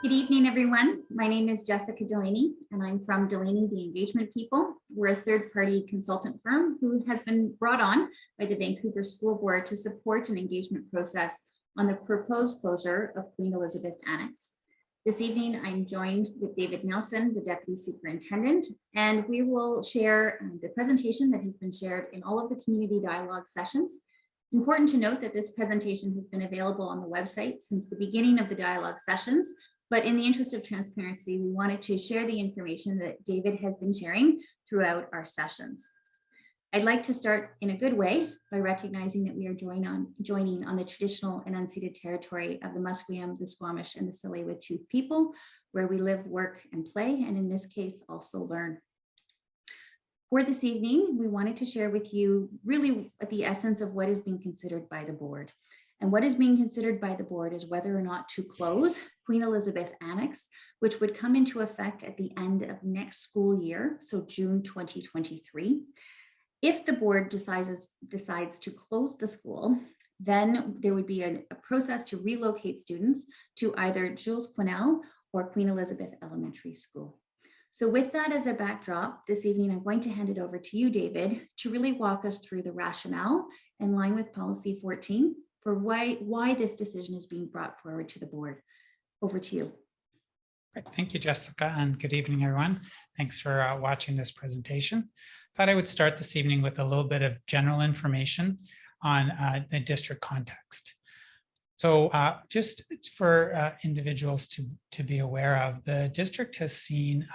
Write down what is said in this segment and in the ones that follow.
Good evening, everyone. My name is Jessica Delaney, and I'm from Delaney the Engagement People. We're a third-party consultant firm who has been brought on by the Vancouver School Board to support an engagement process on the proposed closure of Queen Elizabeth Annex. This evening, I'm joined with David Nelson, the Deputy Superintendent, and we will share the presentation that has been shared in all of the community dialogue sessions. Important to note that this presentation has been available on the website since the beginning of the dialogue sessions, but in the interest of transparency, we wanted to share the information that David has been sharing throughout our sessions. I'd like to start in a good way by recognizing that we are joining on the traditional and unceded territory of the Musqueam, the Squamish, and the Tsleil-Waututh people, where we live, work, and play, and in this case, also learn. For this evening, we wanted to share with you really the essence of what is being considered by the board. And what is being considered by the board is whether or not to close Queen Elizabeth Annex, which would come into effect at the end of next school year, so June 2023. If the board decides to close the school, then there would be a process to relocate students to either Jules Quinnell or Queen Elizabeth Elementary School. So with that as a backdrop, this evening, I'm going to hand it over to you, David, to really walk us through the rationale in line with Policy 14 for why this decision is being brought forward to the board. Over to you. Great. Thank you, Jessica, and good evening, everyone. Thanks for watching this presentation. Thought I would start this evening with a little bit of general information on the district context. So just for individuals to be aware of, the district has seen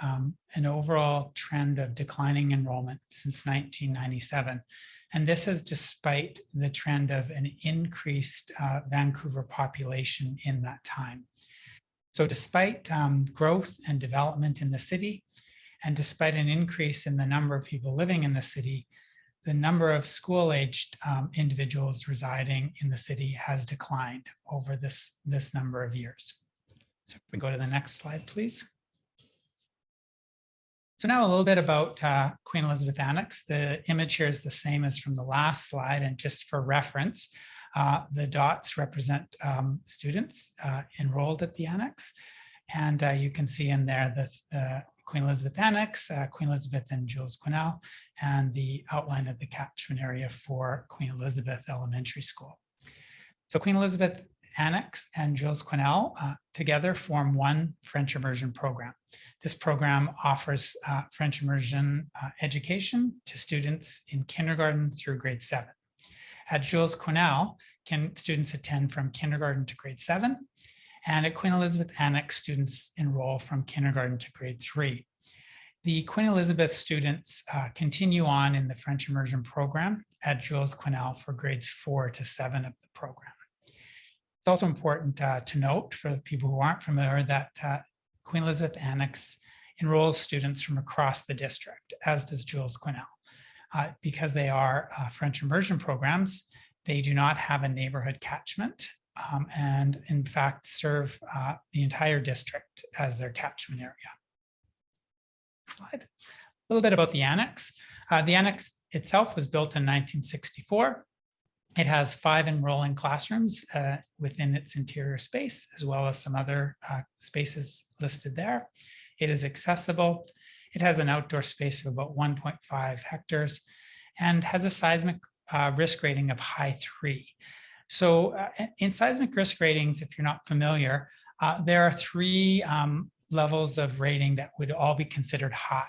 an overall trend of declining enrollment since 1997. And this is despite the trend of an increased Vancouver population in that time. So despite growth and development in the city, and despite an increase in the number of people living in the city, the number of school-aged individuals residing in the city has declined over this number of years. So if we go to the next slide, please. So now a little bit about Queen Elizabeth Annex. The image here is the same as from the last slide, and just for reference, the dots represent students enrolled at the Annex. And you can see in there the Queen Elizabeth Annex, Queen Elizabeth and Jules Quinnell, and the outline of the catchment area for Queen Elizabeth Elementary School. So Queen Elizabeth Annex and Jules Quinnell together form one French immersion program. This program offers French immersion education to students in kindergarten through grade 7. At Jules Quinnell, students attend from kindergarten to grade 7. And at Queen Elizabeth Annex, students enroll from kindergarten to grade 3. The Queen Elizabeth students continue on in the French immersion program at Jules Quinnell for grades 4 to 7 of the program. It's also important to note for the people who aren't familiar that Queen Elizabeth Annex enrolls students from across the district, as does Jules Quinnell. Because they are French immersion programs, they do not have a neighborhood catchment. And in fact serve the entire district as their catchment area. Slide. A little bit about the Annex. The Annex itself was built in 1964. It has 5 enrolling classrooms within its interior space, as well as some other spaces listed there. It is accessible. It has an outdoor space of about 1.5 hectares and has a seismic risk rating of high 3. So in seismic risk ratings, if you're not familiar, there are 3 levels of rating that would all be considered high.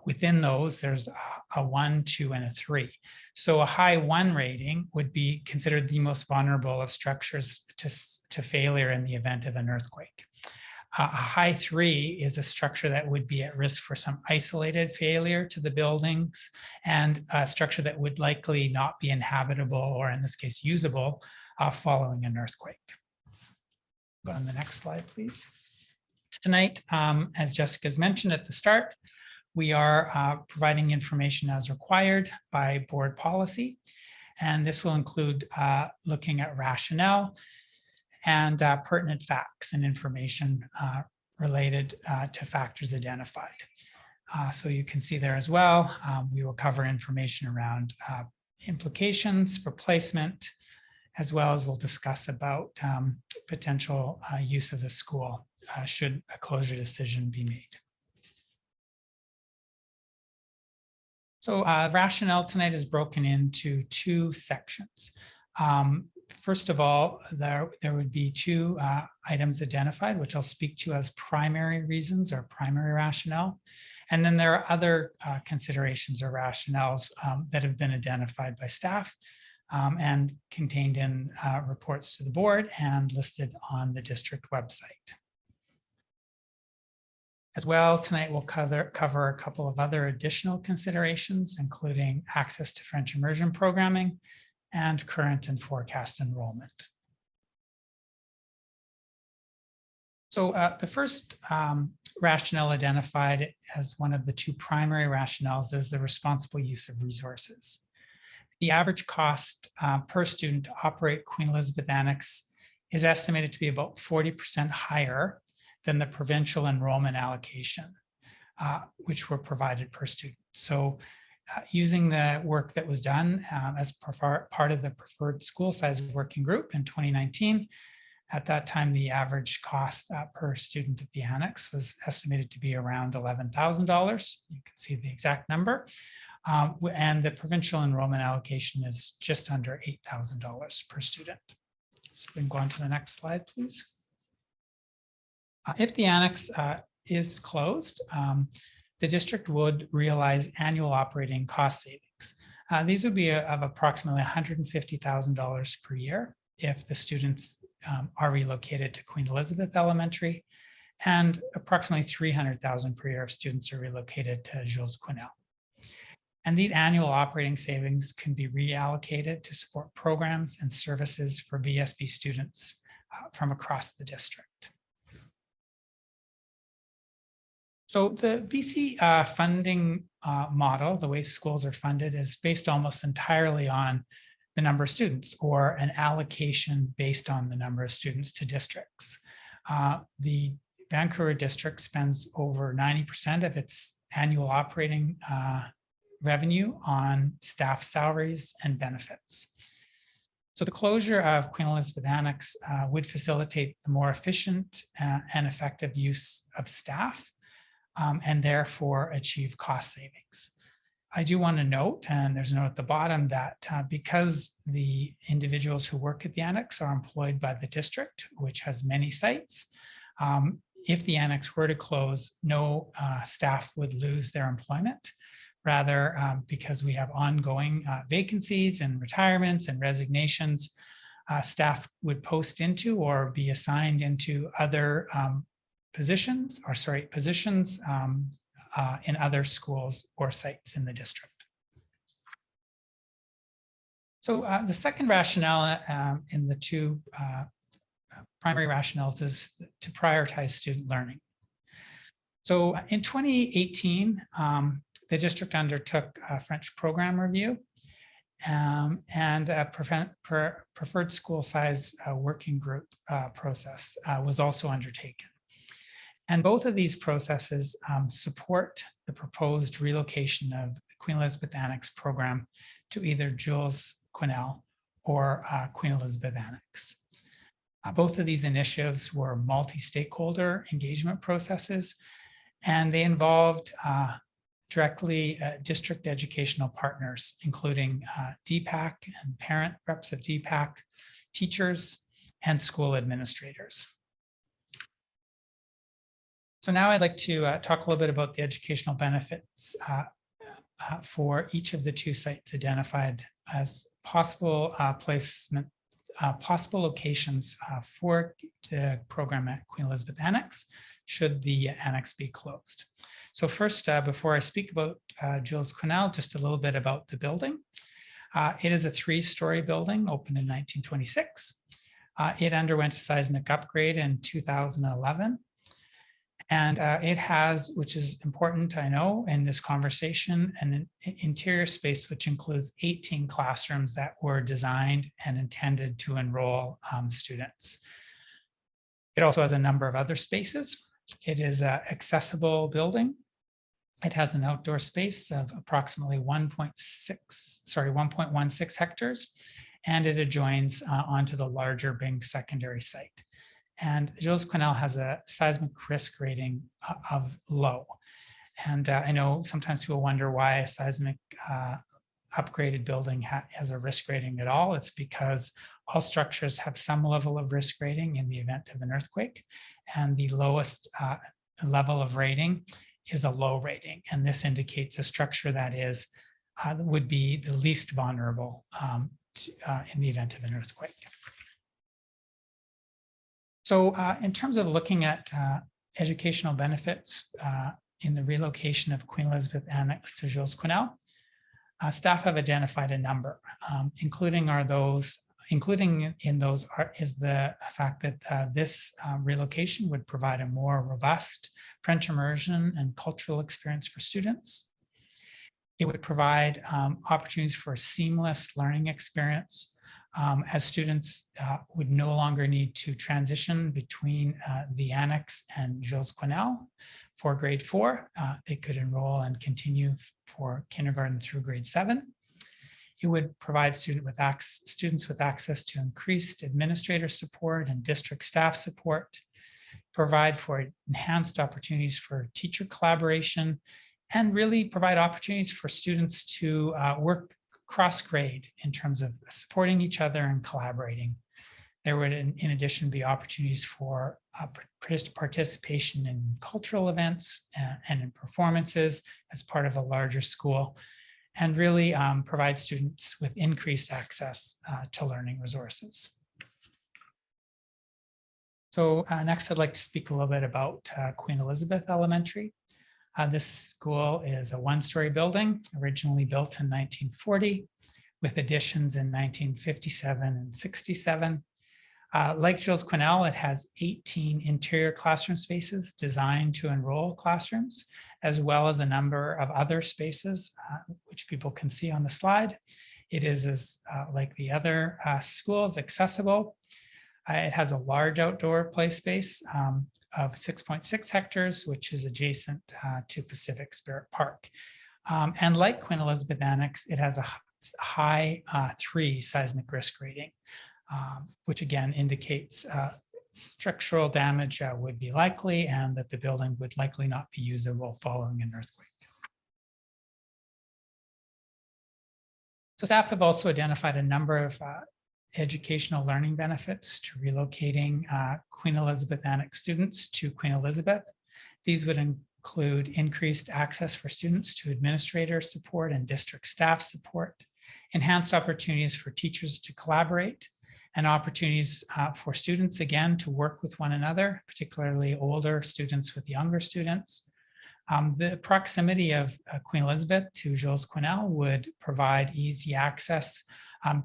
Within those, there's a 1, 2, and a 3. So a high 1 rating would be considered the most vulnerable of structures to failure in the event of an earthquake. A high 3 is a structure that would be at risk for some isolated failure to the buildings, and a structure that would likely not be inhabitable, or in this case usable, following an earthquake. Go on the next slide, please. Tonight, as Jessica's mentioned at the start, we are providing information as required by board policy, and this will include looking at rationale and pertinent facts and information related to factors identified. So you can see there as well, we will cover information around implications for placement, as well as we'll discuss about potential use of the school should a closure decision be made. So rationale tonight is broken into two sections. First of all, there would be two items identified, which I'll speak to as primary reasons or primary rationale. And then there are other considerations or rationales that have been identified by staff and contained in reports to the board and listed on the district website. As well, tonight we'll cover a couple of other additional considerations, including access to French immersion programming and current and forecast enrollment. So the first rationale identified as one of the two primary rationales is the responsible use of resources. The average cost per student to operate Queen Elizabeth Annex is estimated to be about 40% higher than the provincial enrollment allocation, which were provided per student. So using the work that was done as part of the preferred school size working group in 2019, at that time, the average cost per student at the annex was estimated to be around $11,000. You can see the exact number. And the provincial enrollment allocation is just under $8,000 per student. So we can go on to the next slide, please. If the annex is closed, the district would realize annual operating cost savings. These would be of approximately $150,000 per year if the students are relocated to Queen Elizabeth Elementary, and approximately $300,000 per year if students are relocated to Jules Quinnell. And these annual operating savings can be reallocated to support programs and services for VSB students from across the district. So the BC funding model, the way schools are funded, is based almost entirely on the number of students, or an allocation based on the number of students to districts. The Vancouver district spends over 90% of its annual operating revenue on staff salaries and benefits. So the closure of Queen Elizabeth Annex would facilitate the more efficient and effective use of staff and therefore achieve cost savings. I do want to note, and there's a note at the bottom, that because the individuals who work at the annex are employed by the district, which has many sites, if the annex were to close, no staff would lose their employment. Rather, because we have ongoing vacancies and retirements and resignations, staff would post into or be assigned into other positions in other schools or sites in the district. So the second rationale in the two primary rationales is to prioritize student learning. So in 2018, the district undertook a French program review and a preferred school size working group process was also undertaken. And both of these processes support the proposed relocation of the Queen Elizabeth Annex program to either Jules Quinnell or Queen Elizabeth Annex. Both of these initiatives were multi-stakeholder engagement processes, and they involved directly district educational partners, including DPAC and parent reps of DPAC, teachers, and school administrators. So now I'd like to talk a little bit about the educational benefits for each of the two sites identified as possible possible locations for the program at Queen Elizabeth Annex, should the annex be closed. So first, before I speak about Jules Quinnell, just a little bit about the building. It is a 3-story building, opened in 1926. It underwent a seismic upgrade in 2011. And it has, which is important, I know, in this conversation, an interior space which includes 18 classrooms that were designed and intended to enroll students. It also has a number of other spaces. It is an accessible building. It has an outdoor space of approximately 1.16 hectares and it adjoins onto the larger Byng secondary site. And Jules Quinnell has a seismic risk rating of low. And I know sometimes people wonder why a seismic upgraded building has a risk rating at all. It's because all structures have some level of risk rating in the event of an earthquake, and the lowest level of rating is a low rating. And this indicates a structure that is would be the least vulnerable in the event of an earthquake. So in terms of looking at educational benefits in the relocation of Queen Elizabeth Annex to Jules Quinnell, staff have identified a number, including in those is the fact that this relocation would provide a more robust French immersion and cultural experience for students. It would provide opportunities for a seamless learning experience, as students would no longer need to transition between the annex and Jules Quinnell for grade 4. They could enroll and continue for kindergarten through grade 7. It would provide students with access to increased administrator support and district staff support, provide for enhanced opportunities for teacher collaboration, and really provide opportunities for students to work cross-grade in terms of supporting each other and collaborating. There would, in addition, be opportunities for participation in cultural events and in performances as part of a larger school, and really provide students with increased access to learning resources. So next, I'd like to speak a little bit about Queen Elizabeth Elementary. This school is a one-story building, originally built in 1940, with additions in 1957 and 67. Like Jules Quinnell, it has 18 interior classroom spaces designed to enroll classrooms, as well as a number of other spaces, which people can see on the slide. It is, like the other schools, accessible. It has a large outdoor play space of 6.6 hectares, which is adjacent to Pacific Spirit Park. And like Queen Elizabeth Annex, it has a high 3 seismic risk rating, which again indicates structural damage would be likely and that the building would likely not be usable following an earthquake. So staff have also identified a number of educational learning benefits to relocating Queen Elizabeth Annex students to Queen Elizabeth. These would include increased access for students to administrator support and district staff support, enhanced opportunities for teachers to collaborate, and opportunities for students, again, to work with one another, particularly older students with younger students. The proximity of Queen Elizabeth to Jules Quinnell would provide easy access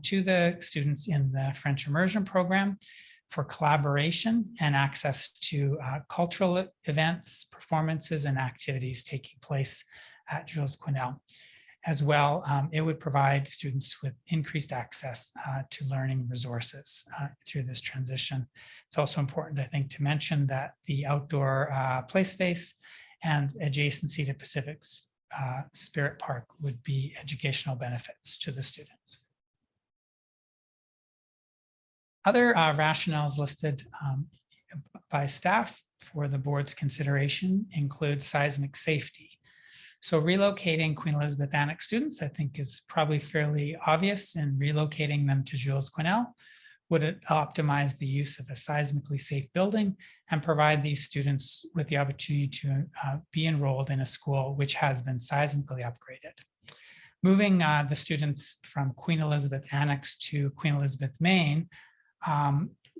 to the students in the French immersion program for collaboration and access to cultural events, performances, and activities taking place at Jules Quinnell. As well, it would provide students with increased access to learning resources through this transition. It's also important, I think, to mention that the outdoor play space and adjacency to Pacific Spirit Park would be educational benefits to the students. Other rationales listed by staff for the board's consideration include seismic safety. So relocating Queen Elizabeth Annex students, I think, is probably fairly obvious, and relocating them to Jules Quinnell would optimize the use of a seismically safe building and provide these students with the opportunity to be enrolled in a school which has been seismically upgraded. Moving the students from Queen Elizabeth Annex to Queen Elizabeth Main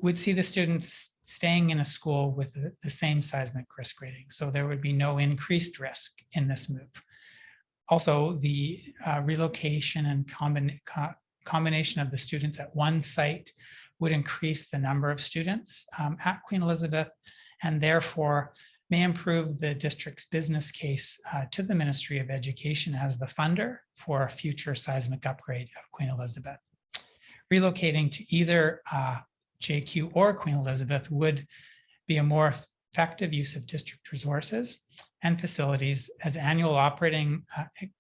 would see the students staying in a school with the same seismic risk rating. So there would be no increased risk in this move. Also, the relocation and combination of the students at one site would increase the number of students at Queen Elizabeth, and therefore may improve the district's business case to the Ministry of Education as the funder for a future seismic upgrade of Queen Elizabeth. Relocating to either JQ or Queen Elizabeth would be a more effective use of district resources and facilities, as annual operating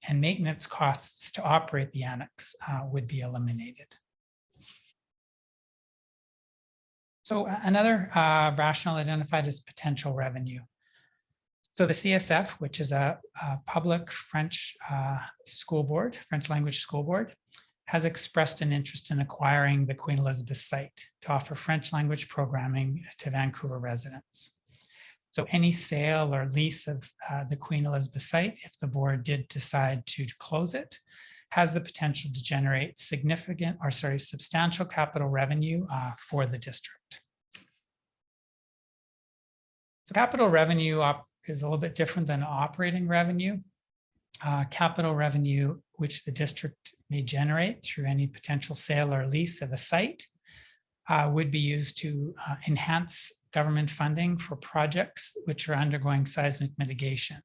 and maintenance costs to operate the annex would be eliminated. So another rationale identified as potential revenue. So the CSF, which is a public French school board, French language school board, has expressed an interest in acquiring the Queen Elizabeth site to offer French language programming to Vancouver residents. So any sale or lease of the Queen Elizabeth site, if the board did decide to close it, has the potential to generate substantial capital revenue for the district. So capital revenue is a little bit different than operating revenue. Capital revenue, which the district may generate through any potential sale or lease of a site, would be used to enhance government funding for projects which are undergoing seismic mitigation.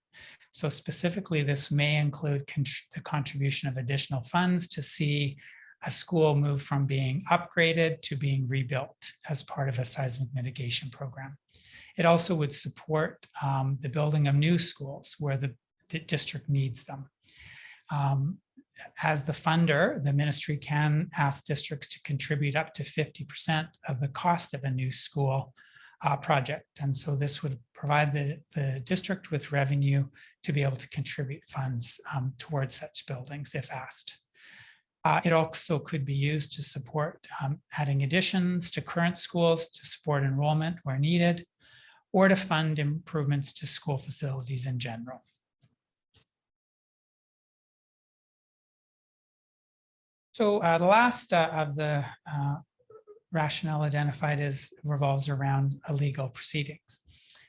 So specifically, this may include the contribution of additional funds to see a school move from being upgraded to being rebuilt as part of a seismic mitigation program. It also would support the building of new schools where the district needs them. As the funder, the ministry can ask districts to contribute up to 50% of the cost of a new school project. And so this would provide the district with revenue to be able to contribute funds towards such buildings if asked. It also could be used to support adding additions to current schools to support enrollment where needed, or to fund improvements to school facilities in general. So the last of the rationale identified revolves around legal proceedings.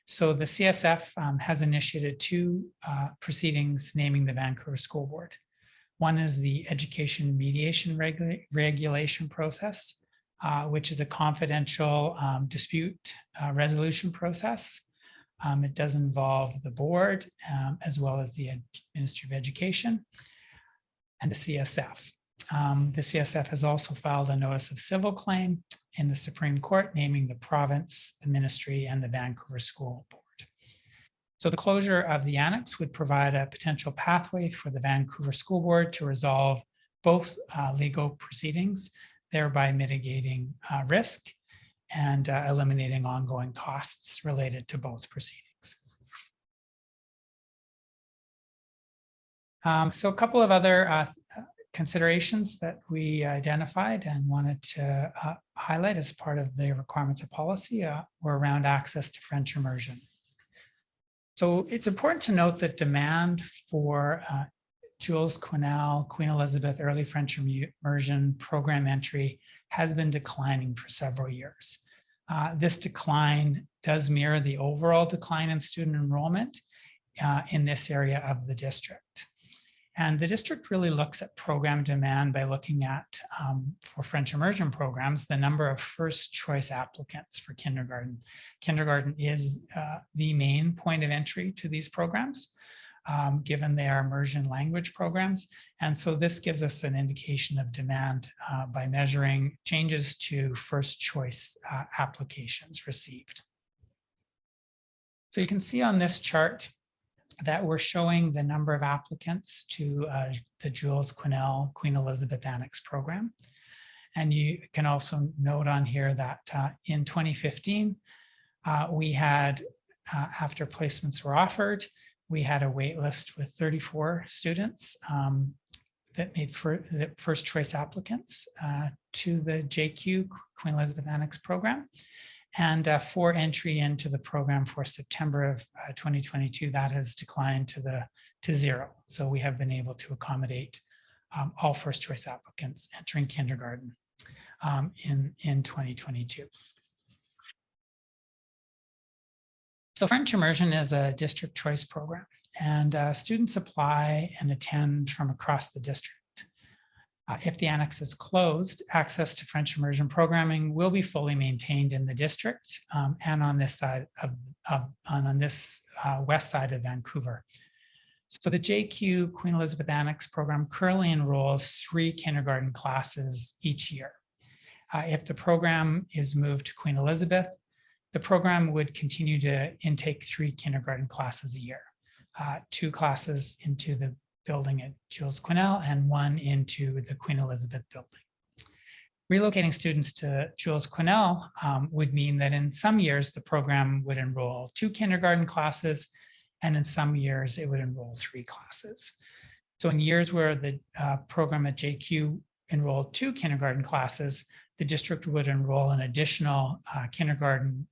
So the CSF has initiated two proceedings naming the Vancouver School Board. One is the Education Mediation Regulation process, which is a confidential dispute resolution process. It does involve the board as well as the Ministry of Education and the CSF. The CSF has also filed a notice of civil claim in the Supreme Court, naming the province, the ministry, and the Vancouver School Board. So the closure of the annex would provide a potential pathway for the Vancouver School Board to resolve both legal proceedings, thereby mitigating risk and eliminating ongoing costs related to both proceedings. So a couple of other considerations that we identified and wanted to highlight as part of the requirements of policy were around access to French immersion. So it's important to note that demand for Jules Quinnell, Queen Elizabeth Early French Immersion program entry has been declining for several years. This decline does mirror the overall decline in student enrollment in this area of the district. And the district really looks at program demand by looking at, for French immersion programs, the number of first choice applicants for kindergarten. Kindergarten is the main point of entry to these programs, given they are immersion language programs. And so this gives us an indication of demand by measuring changes to first choice applications received. So you can see on this chart that we're showing the number of applicants to the Jules Quinnell Queen Elizabeth Annex program. And you can also note on here that in 2015, we had, after placements were offered, we had a wait list with 34 students that made the first choice applicants to the JQ Queen Elizabeth Annex program. And for entry into the program for September of 2022, that has declined to zero. So we have been able to accommodate all first choice applicants entering kindergarten in 2022. So French immersion is a district choice program, and students apply and attend from across the district. If the annex is closed, access to French immersion programming will be fully maintained in the district and on this side on this west side of Vancouver. So the JQ Queen Elizabeth Annex program currently enrolls 3 kindergarten classes each year. If the program is moved to Queen Elizabeth, the program would continue to intake 3 kindergarten classes a year, 2 classes into the building at Jules Quinnell and 1 into the Queen Elizabeth building. Relocating students to Jules Quinnell would mean that in some years, the program would enroll 2 kindergarten classes, and in some years, it would enroll 3 classes. So in years where the program at JQ enrolled 2 kindergarten classes, the district would enroll an additional kindergarten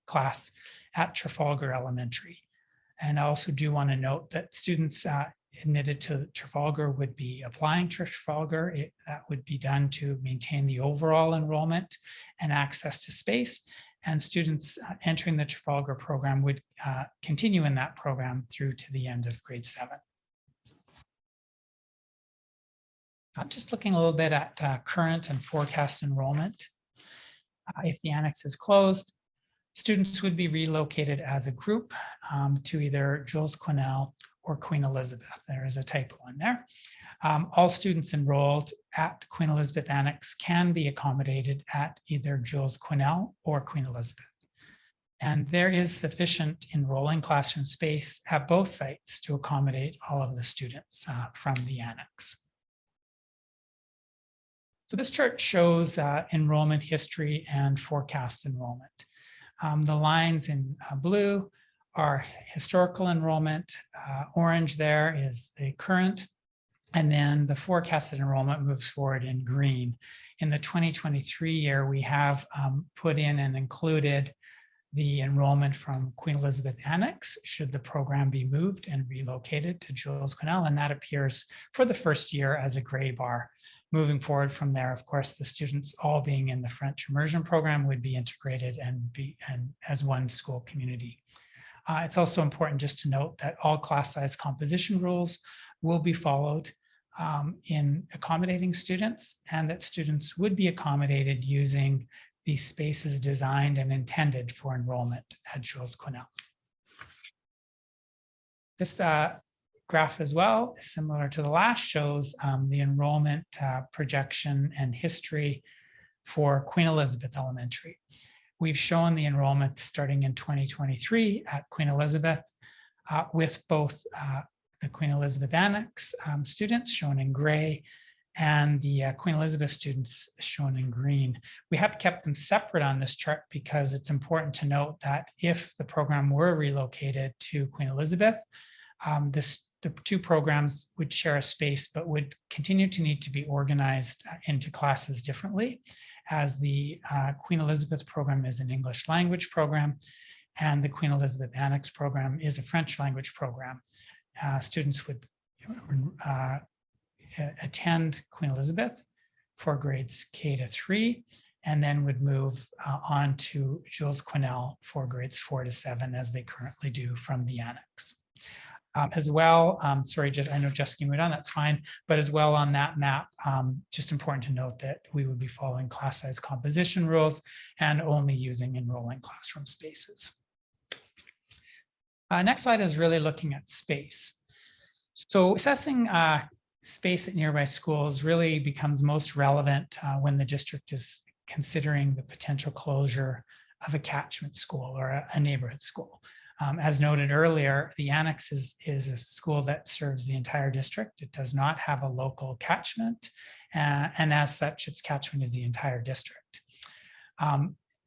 class at Trafalgar Elementary. And I also do want to note that students admitted to Trafalgar would be applying to Trafalgar. That would be done to maintain the overall enrollment and access to space. And students entering the Trafalgar program would continue in that program through to the end of grade 7. Just looking a little bit at current and forecast enrollment. If the annex is closed, students would be relocated as a group to either Jules Quinnell or Queen Elizabeth. There is a typo in there. All students enrolled at Queen Elizabeth Annex can be accommodated at either Jules Quinnell or Queen Elizabeth. And there is sufficient enrolling classroom space at both sites to accommodate all of the students from the annex. So this chart shows enrollment history and forecast enrollment. The lines in blue are historical enrollment. Orange there is the current. And then the forecasted enrollment moves forward in green. In the 2023 year, we have put in and included the enrollment from Queen Elizabeth Annex, should the program be moved and relocated to Jules Quinnell. And that appears for the first year as a gray bar. Moving forward from there, of course, the students all being in the French immersion program would be integrated and as one school community. It's also important just to note that all class size composition rules will be followed in accommodating students, and that students would be accommodated using the spaces designed and intended for enrollment at Jules Quinnell. This graph as well, similar to the last, shows the enrollment projection and history for Queen Elizabeth Elementary. We've shown the enrollment starting in 2023 at Queen Elizabeth with both the Queen Elizabeth Annex students shown in gray and the Queen Elizabeth students shown in green. We have kept them separate on this chart because it's important to note that if the program were relocated to Queen Elizabeth, the 2 programs would share a space, but would continue to need to be organized into classes differently, as the Queen Elizabeth program is an English language program, and the Queen Elizabeth Annex program is a French language program. Students would attend Queen Elizabeth for grades K to 3, and then would move on to Jules Quinnell for grades 4 to 7, as they currently do from the annex. As well, sorry, I know Jessica moved on, that's fine, but as well on that map, just important to note that we would be following class size composition rules and only using enrolling classroom spaces. Next slide is really looking at space. So assessing space at nearby schools really becomes most relevant when the district is considering the potential closure of a catchment school or a neighborhood school. As noted earlier, the annex is a school that serves the entire district. It does not have a local catchment, and as such, its catchment is the entire district.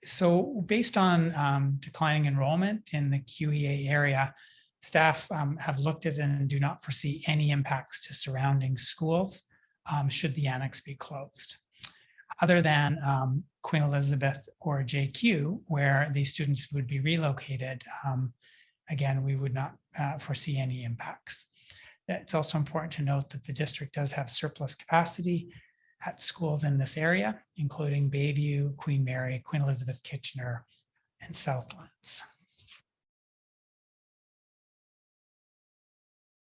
So based on declining enrollment in the QEA area, staff have looked at and do not foresee any impacts to surrounding schools should the annex be closed. Other than Queen Elizabeth or JQ, where these students would be relocated, again, we would not foresee any impacts. It's also important to note that the district does have surplus capacity at schools in this area, including Bayview, Queen Mary, Queen Elizabeth Kitchener, and Southlands.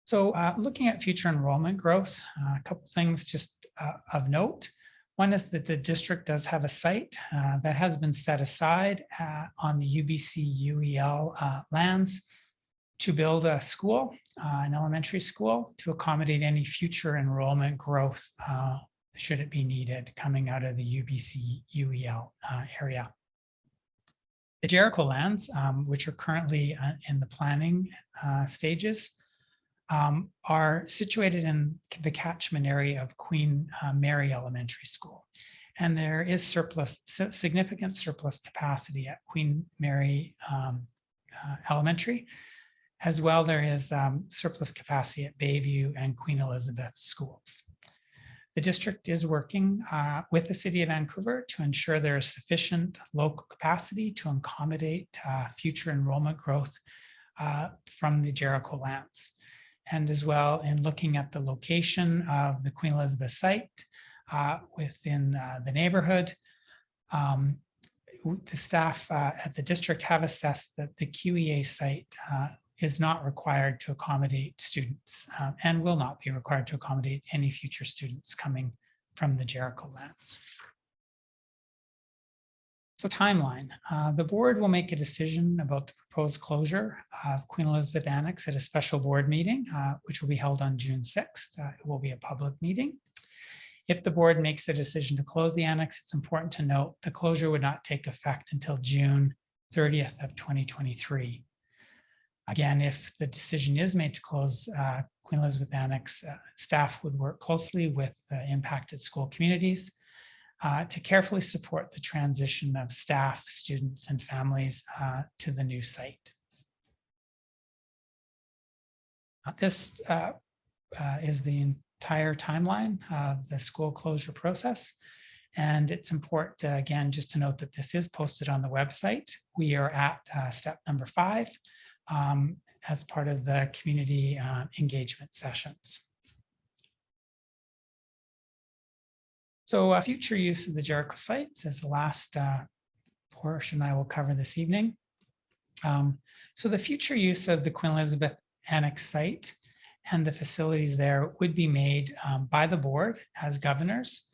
So looking at future enrollment growth, a couple things just of note. One is that the district does have a site that has been set aside on the UBC UEL lands to build a school, an elementary school, to accommodate any future enrollment growth should it be needed coming out of the UBC UEL area. The Jericho lands, which are currently in the planning stages, are situated in the catchment area of Queen Mary Elementary School. And there is significant surplus capacity at Queen Mary Elementary. As well, there is surplus capacity at Bayview and Queen Elizabeth schools. The district is working with the City of Vancouver to ensure there is sufficient local capacity to accommodate future enrollment growth from the Jericho lands. And as well, in looking at the location of the Queen Elizabeth site within the neighborhood, the staff at the district have assessed that the QEA site is not required to accommodate students and will not be required to accommodate any future students coming from the Jericho lands. So timeline, the board will make a decision about the proposed closure of Queen Elizabeth Annex at a special board meeting, which will be held on June 6th. It will be a public meeting. If the board makes the decision to close the annex, it's important to note the closure would not take effect until June 30th of 2023. Again, if the decision is made to close Queen Elizabeth Annex, staff would work closely with impacted school communities to carefully support the transition of staff, students, and families to the new site. This is the entire timeline of the school closure process. And it's important, again, just to note that this is posted on the website. We are at step number 5. As part of the community engagement sessions. So future use of the Jericho sites is the last portion I will cover this evening. So the future use of the Queen Elizabeth Annex site and the facilities there would be made by the board as governors,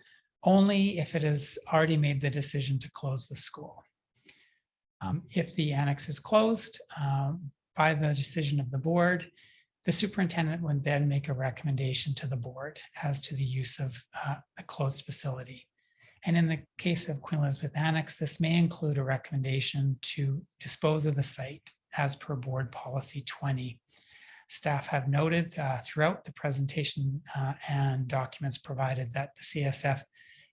only if it has already made the decision to close the school. If the annex is closed, by the decision of the board, the superintendent would then make a recommendation to the board as to the use of the closed facility. And in the case of Queen Elizabeth Annex, this may include a recommendation to dispose of the site as per board policy 20. Staff have noted throughout the presentation and documents provided that the CSF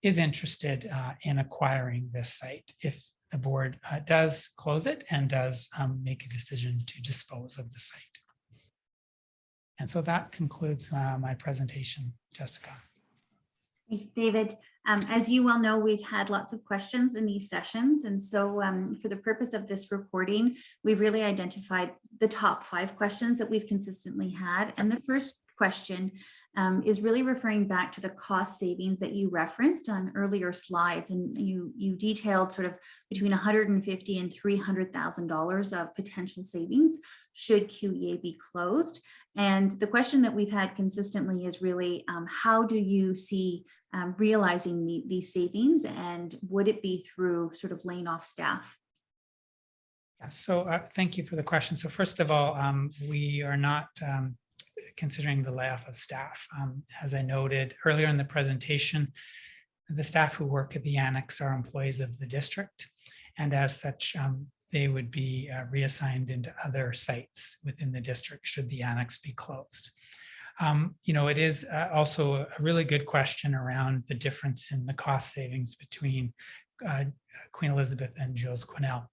is interested in acquiring this site if the board does close it and does make a decision to dispose of the site. And so that concludes my presentation, Jessica. Thanks, David. As you well know, we've had lots of questions in these sessions. And so for the purpose of this reporting, we've really identified the top 5 questions that we've consistently had. And the first question is really referring back to the cost savings that you referenced on earlier slides, and you detailed sort of between $150,000 and $300,000 of potential savings should QEA be closed. And the question that we've had consistently is really how do you see realizing these savings, and would it be through sort of laying off staff? Yeah, so thank you for the question. So first of all, we are not considering the layoff of staff. As I noted earlier in the presentation, the staff who work at the annex are employees of the district, and as such, they would be reassigned into other sites within the district should the annex be closed. It is also a really good question around the difference in the cost savings between Queen Elizabeth and Jules Quinnell.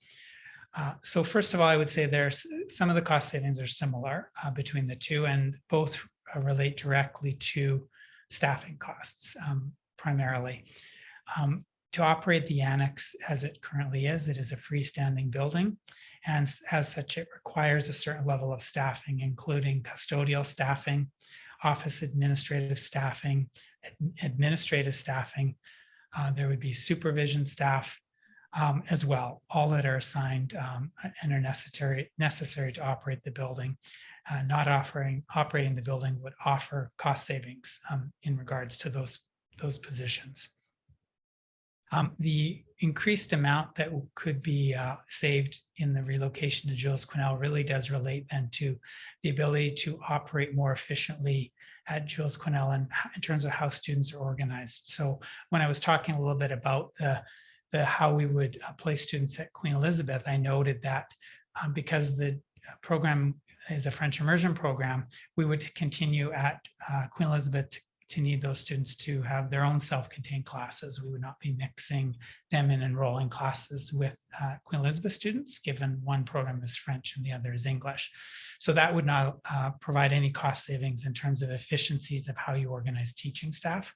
So first of all, I would say there's some of the cost savings are similar between the two, and both relate directly to staffing costs primarily. To operate the annex as it currently is, it is a freestanding building, and as such, it requires a certain level of staffing, including custodial staffing, office administrative staffing, there would be supervision staff, as well, all that are assigned and are necessary to operate the building. Not operating the building would offer cost savings in regards to those positions. The increased amount that could be saved in the relocation to Jules Quinnell really does relate then to the ability to operate more efficiently at Jules Quinnell and in terms of how students are organized. So when I was talking a little bit about the how we would place students at Queen Elizabeth, I noted that because the program is a French immersion program, we would continue at Queen Elizabeth to need those students to have their own self-contained classes. We would not be mixing them in enrolling classes with Queen Elizabeth students, given one program is French and the other is English. So that would not provide any cost savings in terms of efficiencies of how you organize teaching staff.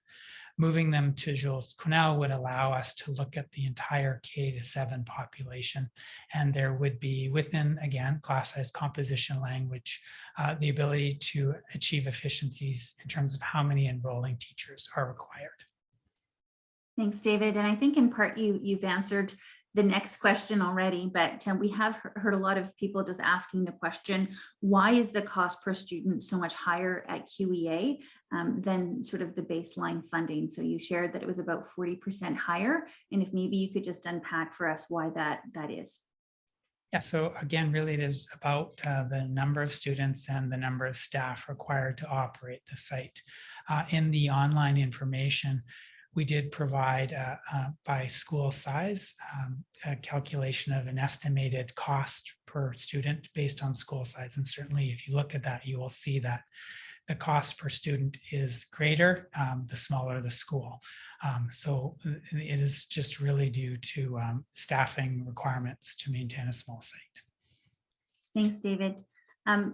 Moving them to Jules Quinnell would allow us to look at the entire K-7 population. And there would be within, again, class size, composition, language, the ability to achieve efficiencies in terms of how many enrolling teachers are required. Thanks, David. And I think in part you've answered the next question already, but we have heard a lot of people just asking the question, why is the cost per student so much higher at QEA than sort of the baseline funding? So you shared that it was about 40% higher. And if maybe you could just unpack for us why that is. Yeah, so again, really it is about the number of students and the number of staff required to operate the site. In the online information, we did provide by school size a calculation of an estimated cost per student based on school size. And certainly if you look at that, you will see that the cost per student is greater the smaller the school. So it is just really due to staffing requirements to maintain a small site. Thanks, David.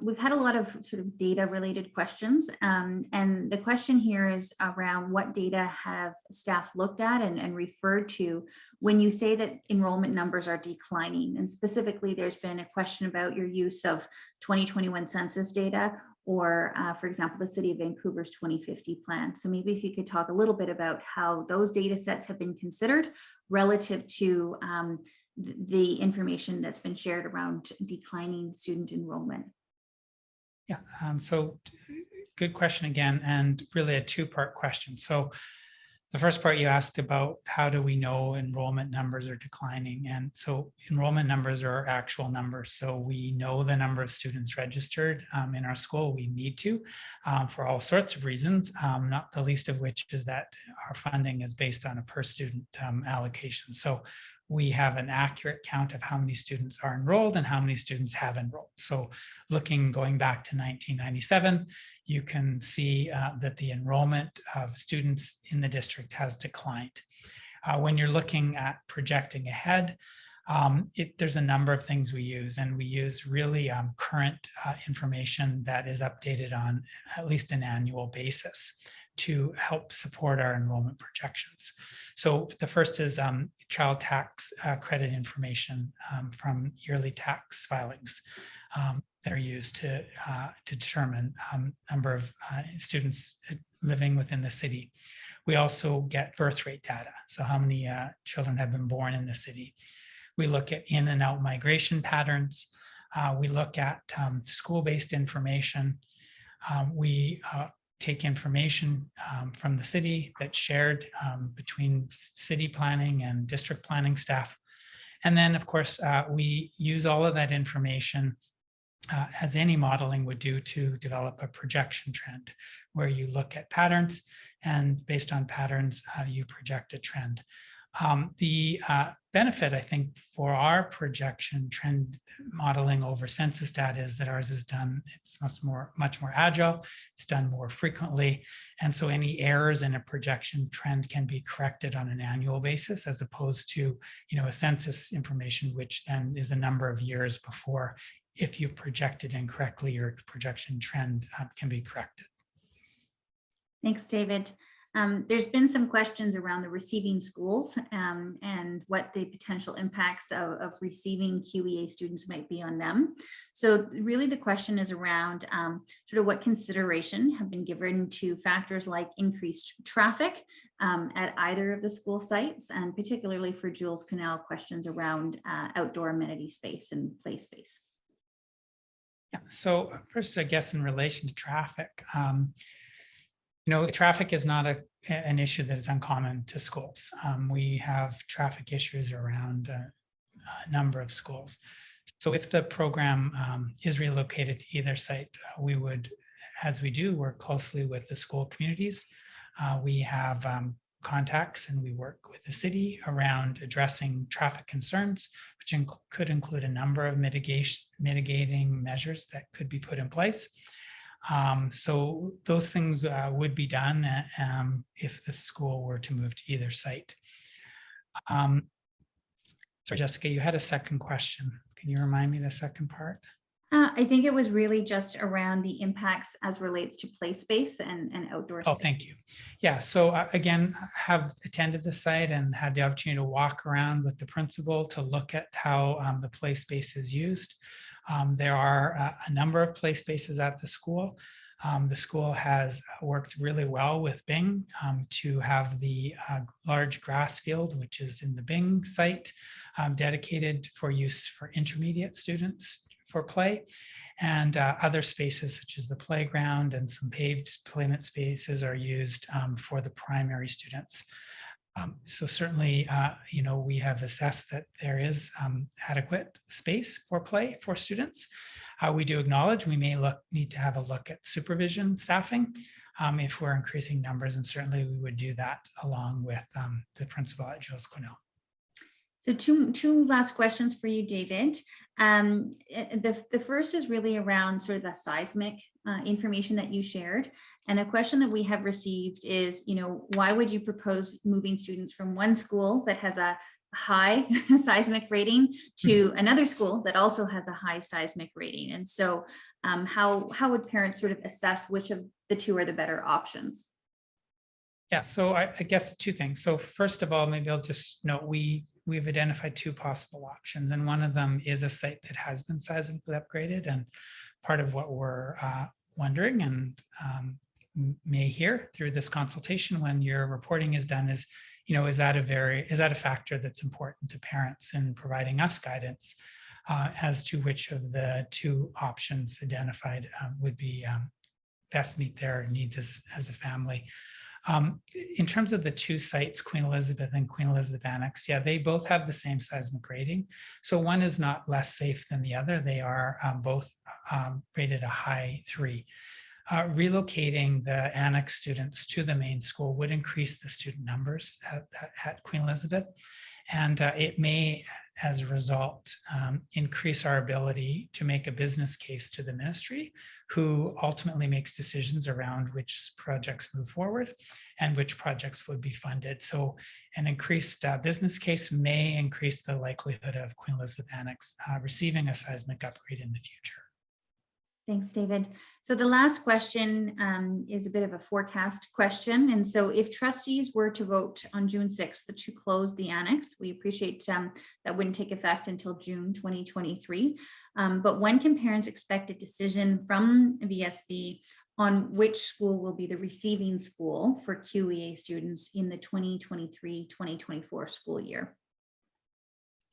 We've had a lot of sort of data related questions, and the question here is around what data have staff looked at and referred to when you say that enrollment numbers are declining. And specifically, there's been a question about your use of 2021 census data or, for example, the City of Vancouver's 2050 plan. So maybe if you could talk a little bit about how those data sets have been considered relative to the information that's been shared around declining student enrollment. Yeah, so good question again, and really a two-part question. So the first part you asked about how do we know enrollment numbers are declining? And so enrollment numbers are actual numbers. So we know the number of students registered in our school. We need to for all sorts of reasons, not the least of which is that our funding is based on a per student allocation. So we have an accurate count of how many students are enrolled and how many students have enrolled. So going back to 1997, you can see that the enrollment of students in the district has declined. When you're looking at projecting ahead, there's a number of things we use, and we use really current information that is updated on at least an annual basis to help support our enrollment projections. So the first is child tax credit information from yearly tax filings that are used to determine number of students living within the city. We also get birth rate data, so how many children have been born in the city. We look at in and out migration patterns. We look at school-based information. We take information from the city that's shared between city planning and district planning staff. And then, of course, we use all of that information as any modeling would do to develop a projection trend, where you look at patterns, and based on patterns, you project a trend. The benefit, I think, for our projection trend modeling over census data is that ours is done, it's much more agile, it's done more frequently. And so any errors in a projection trend can be corrected on an annual basis, as opposed to, a census information, which then is a number of years before, if you project it incorrectly, your projection trend can be corrected. Thanks, David. There's been some questions around the receiving schools and what the potential impacts of receiving QEA students might be on them. So really the question is around sort of what consideration have been given to factors like increased traffic at either of the school sites, and particularly for Jules Quinnell, questions around outdoor amenity space and play space. Yeah, so first, I guess in relation to traffic, traffic is not an issue that is uncommon to schools. We have traffic issues around a number of schools. So if the program is relocated to either site, we would, as we do, work closely with the school communities. We have contacts, and we work with the city around addressing traffic concerns, which could include a number of mitigating measures that could be put in place. So those things would be done if the school were to move to either site. Sorry, Jessica, you had a second question. Can you remind me the second part? I think it was really just around the impacts as relates to play space and outdoor space. Oh, thank you. Yeah, so again, have attended the site and had the opportunity to walk around with the principal to look at how the play space is used. There are a number of play spaces at the school. The school has worked really well with Bing to have the large grass field, which is in the Bing site, dedicated for use for intermediate students for play, and other spaces such as the playground and some paved playment spaces are used for the primary students. So certainly, we have assessed that there is adequate space for play for students. We do acknowledge we may need to have a look at supervision staffing if we're increasing numbers, and certainly we would do that along with the principal at Jules Cornell. So two last questions for you, David. The first is really around sort of the seismic information that you shared. And a question that we have received is, why would you propose moving students from one school that has a high seismic rating to another school that also has a high seismic rating? And so how would parents sort of assess which of the two are the better options? Yeah, so I guess two things. So first of all, maybe I'll just note we've identified two possible options, and one of them is a site that has been seismically upgraded. And part of what we're wondering and may hear through this consultation when your reporting is done is, is that a factor that's important to parents in providing us guidance as to which of the two options identified would be best meet their needs as a family. In terms of the two sites, Queen Elizabeth and Queen Elizabeth Annex, yeah, they both have the same seismic rating. So one is not less safe than the other. They are both rated a high 3. Relocating the Annex students to the main school would increase the student numbers at Queen Elizabeth. And it may, as a result, increase our ability to make a business case to the ministry, who ultimately makes decisions around which projects move forward and which projects would be funded. So an increased business case may increase the likelihood of Queen Elizabeth Annex receiving a seismic upgrade in the future. Thanks, David. So the last question is a bit of a forecast question. And so if trustees were to vote on June 6th to close the annex, we appreciate that wouldn't take effect until June 2023. But when can parents expect a decision from VSB on which school will be the receiving school for QEA students in the 2023-2024 school year?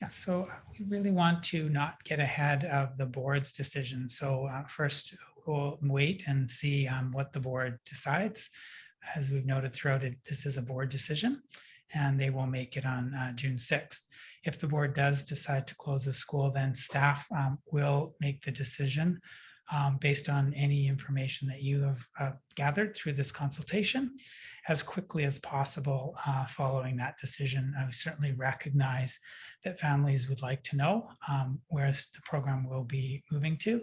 Yeah, so we really want to not get ahead of the board's decision. So first, we'll wait and see what the board decides. As we've noted throughout it, this is a board decision, and they will make it on June 6th. If the board does decide to close the school, then staff will make the decision based on any information that you have gathered through this consultation as quickly as possible following that decision. I certainly recognize that families would like to know where the program will be moving to,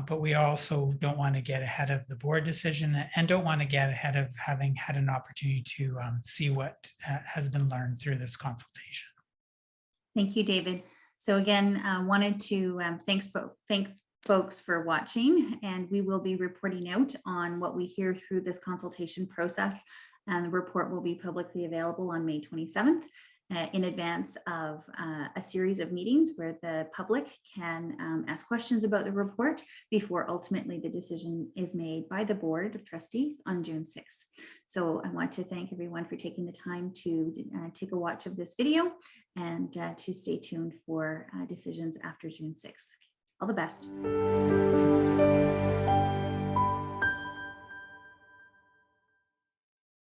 but we also don't want to get ahead of the board decision and don't want to get ahead of having had an opportunity to see what has been learned through this consultation. Thank you, David. So again, wanted to thank folks for watching, and we will be reporting out on what we hear through this consultation process, and the report will be publicly available on May 27th in advance of a series of meetings where the public can ask questions about the report before ultimately the decision is made by the Board of Trustees on June 6th. So I want to thank everyone for taking the time to take a watch of this video and to stay tuned for decisions after June 6th. All the best.